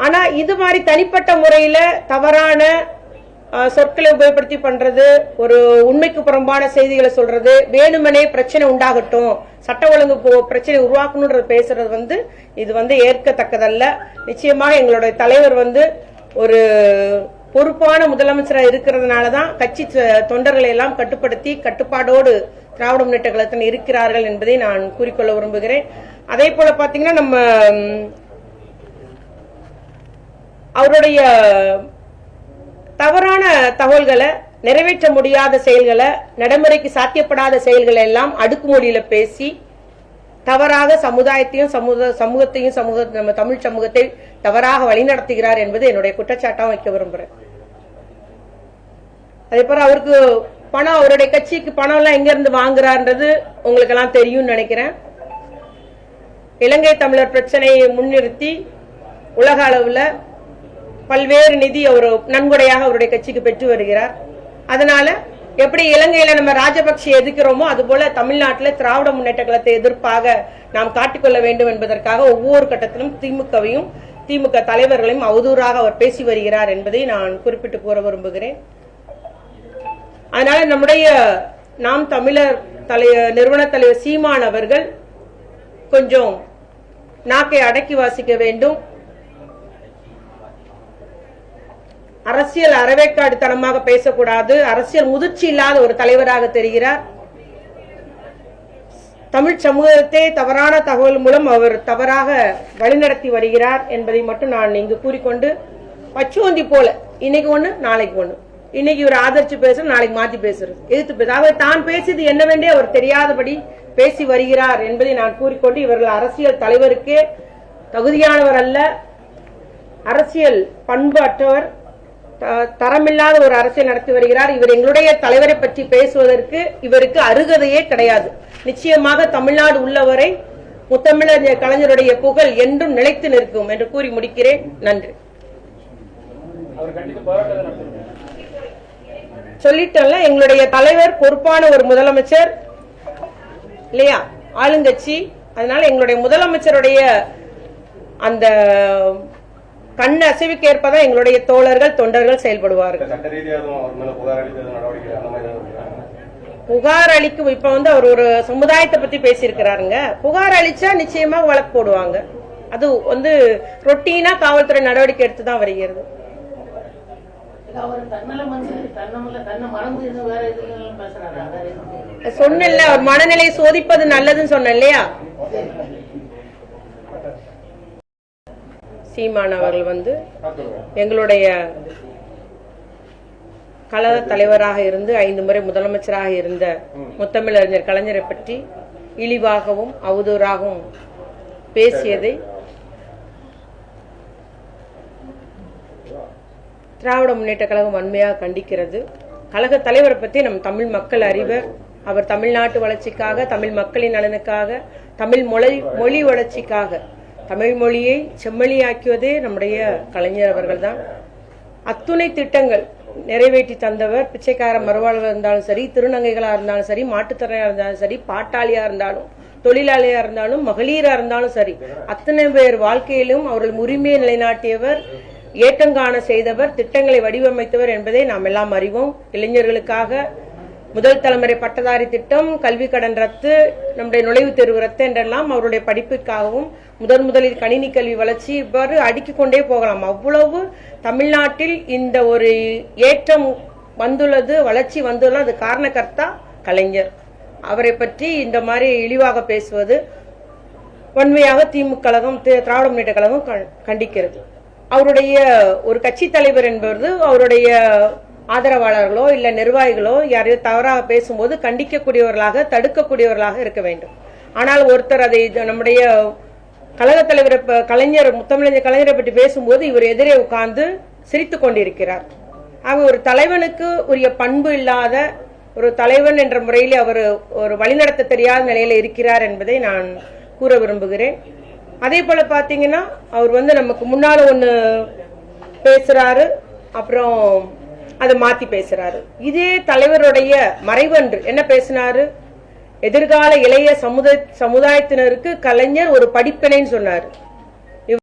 ஆனா இது மாதிரி தனிப்பட்ட முறையில தவறான சொற்களை உபயோகப்படுத்தி பண்றது, ஒரு உண்மைக்கு புறம்பான செய்திகளை சொல்றது, வேணுமனே பிரச்சனை உண்டாகட்டும், சட்ட ஒழுங்கு பிரச்சனை உருவாக்கணும்ன்ற பேசுறது இது ஏற்கத்தக்கதல்ல. நிச்சயமாக எங்களுடைய தலைவர் ஒரு பொறுப்பான முதலமைச்சராக இருக்கிறதுனாலதான் கட்சி தொண்டர்களை எல்லாம் கட்டுப்படுத்தி கட்டுப்பாடோடு திராவிட முன்னேற்ற கழகத்தில் இருக்கிறார்கள் என்பதை நான் கூறிக்கொள்ள விரும்புகிறேன். அதே போல பாத்தீங்கன்னா நம்ம அவருடைய தவறான தகவல்களை, நிறைவேற்ற முடியாத செயல்களை, நடைமுறைக்கு சாத்தியப்படாத செயல்களை எல்லாம் அடுக்குமொழியில பேசி தவறாக சமுதாயத்தையும் சமூகத்தையும் நம்ம தமிழ் சமூகத்தை தவறாக வழிநடத்துகிறார் என்பது என்னுடைய குற்றச்சாட்டாக வைக்க விரும்புறேன். அதே போல அவருக்கு பணம், அவருடைய கட்சிக்கு பணம் எல்லாம் எங்க இருந்து வாங்குறாருன்றது உங்களுக்கு எல்லாம் தெரியும் நினைக்கிறேன். இலங்கை தமிழர் பிரச்சனையை முன்னிறுத்தி உலக அளவுல பல்வேறு நிதி அவர் நன்கொடையாக அவருடைய கட்சிக்கு பெற்று வருகிறார். அதனால எப்படி இலங்கையில நம்ம ராஜபக்சே எதிர்க்கிறோமோ அதுபோல தமிழ்நாட்டில் திராவிட முன்னேற்ற கழகத்தை எதிர்ப்பாக நாம் காட்டிக்கொள்ள வேண்டும் என்பதற்காக ஒவ்வொரு கட்டத்திலும் திமுகவையும் திமுக தலைவர்களையும் அவதூறாக அவர் பேசி வருகிறார் என்பதை நான் குறிப்பிட்டு கூற விரும்புகிறேன். அதனால நம்முடைய நாம் தமிழர் நிறுவன தலைவர் சீமான் அவர்கள் கொஞ்சம் நாக்கை அடக்கி வாசிக்க வேண்டும். அரசியல் அறவேக்காடுத்தனமாக பேசக்கூடாது. அரசியல் முதிர்ச்சி இல்லாத ஒரு தலைவராக தெரிகிறார். தமிழ் சமூகத்தை தவறான தகவல் மூலம் அவர் தவறாக வழிநடத்தி வருகிறார் என்பதை மட்டும் நான் இங்கு கூறிக்கொண்டு, பச்சுவந்தி போல இன்னைக்கு ஒண்ணு நாளைக்கு ஒண்ணு, இன்னைக்கு இவர் ஆதரிச்சு பேசுறது, நாளைக்கு மாத்தி பேசுறது, எதிர்த்து பேச, அவர் தான் பேசியது என்னவென்றே அவர் தெரியாதபடி பேசி வருகிறார் என்பதை நான் கூறிக்கொண்டு, இவர்கள் அரசியல் தலைவருக்கே தகுதியானவர் அல்ல, அரசியல் பண்பு அற்றவர், தரமில்லாத ஒரு அரசியல் நடத்தி வருகிறார். இவர் எங்களுடைய தலைவரை பற்றி பேசுவதற்கு இவருக்கு அருகதையே கிடையாது. நிச்சயமாக தமிழ்நாடு உள்ளவரை முத்தமிழர் கலைஞருடைய புகழ் என்றும் நிலைத்து நிற்கும் என்று கூறி முடிக்கிறேன். நன்றி. சொல்லிட்டல, எங்களுடைய தலைவர் பொறுப்பான ஒரு முதலமைச்சர் இல்லையா, ஆளுங்கட்சி. அதனால எங்களுடைய முதலமைச்சருடைய அந்த கண் அசைவுக்கு ஏற்பதான் எங்களுடைய தோழர்கள் தொண்டர்கள் செயல்படுவார்கள். புகார் அளிக்கும் இப்ப அவர் ஒரு சமுதாயத்தை பத்தி பேசியிருக்கிறாருங்க. புகார் அளிச்சா நிச்சயமா வழக்கு போடுவாங்க. அது ரொட்டீனா காவல்துறை நடவடிக்கை எடுத்துதான் வருகிறது. சொன்ன மனநிலை சோதிப்பது நல்லதுன்னு சொன்ன இல்லையா. சீமான் அவர்கள் எங்களுடைய கழக தலைவராக இருந்து 5 முறை முதலமைச்சராக இருந்த முத்தமிழறிஞர் கலைஞரை பற்றி இழிவாகவும் அவதூறாகவும் பேசியதை திராவிட முன்னேற்ற கழகம் வன்மையாக கண்டிக்கிறது. கழக தலைவரை பற்றி நம் தமிழ் மக்கள் அறிவர். அவர் தமிழ்நாட்டு வளர்ச்சிக்காக, தமிழ் மக்களின் நலனுக்காக, தமிழ் மொழி வளர்ச்சிக்காக தமிழ் மொழியை செம்மொழியாக்கியதே நம்முடைய கலைஞர் அவர்கள் தான். அத்துணை திட்டங்கள் நிறைவேற்றி தந்தவர். பிச்சைக்கார மறுவாழ்வாக இருந்தாலும் சரி, திருநங்கைகளா இருந்தாலும் சரி, மாட்டுத்திறனாக இருந்தாலும் சரி, பாட்டாளியா இருந்தாலும், தொழிலாளியா இருந்தாலும், மகளிரா இருந்தாலும் சரி, அத்தனை பேர் வாழ்க்கையிலும் அவர்கள் உரிமையை நிலைநாட்டியவர், ஏற்றங்காண செய்தவர், திட்டங்களை வடிவமைத்தவர் என்பதை நாம் எல்லாம் அறிவோம். இளைஞர்களுக்காக முதல் தலைமுறை பட்டதாரி திட்டம், கல்வி கடன் ரத்து, நம்முடைய நுழைவுத் தேர்வு ரத்து என்றெல்லாம் அவருடைய படிப்பிற்காகவும் முதலில் கணினி கல்வி வளர்ச்சி, இவ்வாறு அடுக்கிக் கொண்டே போகலாம். அவ்வளவு தமிழ்நாட்டில் இந்த ஒரு ஏற்றம் வந்துள்ளது, வளர்ச்சி வந்துள்ளது, அது காரணகர்த்தா கலைஞர். அவரை பற்றி இந்த மாதிரி இழிவாக பேசுவது வன்மையாக திமுக கழகம், திராவிட முன்னேற்ற கழகம் கண்டிக்கிறது. அவருடைய ஒரு கட்சி தலைவர் என்பது அவருடைய ஆதரவாளர்களோ இல்ல நிர்வாகிகளோ யாரையும் தவறாக பேசும்போது கண்டிக்கக்கூடியவர்களாக, தடுக்கக்கூடியவர்களாக இருக்க வேண்டும். ஆனால் ஒருத்தர் அதை நம்முடைய கழக தலைவர் கலைஞர், முத்தமிழறிஞர் கலைஞரை பற்றி பேசும்போது இவர் எதிரே உட்கார்ந்து சிரித்துக் கொண்டிருக்கிறார். ஆக ஒரு தலைவனுக்கு உரிய பண்பு இல்லாத ஒரு தலைவன் என்ற முறையில் அவர் ஒரு வழிநடத்த தெரியாத நிலையில இருக்கிறார் என்பதை நான் கூற விரும்புகிறேன். அதே போல பாத்தீங்கன்னா அவர் நமக்கு முன்னால ஒண்ணு பேசுறாரு, அப்புறம் அதை மாத்தி பேசுறாரு. இதே தலைவருடைய மறைவன்று என்ன பேசினாரு, எதிர்கால இளைய சமுதாயத்தினருக்கு கலைஞர் ஒரு படிப்பினைன்னு சொன்னாரு.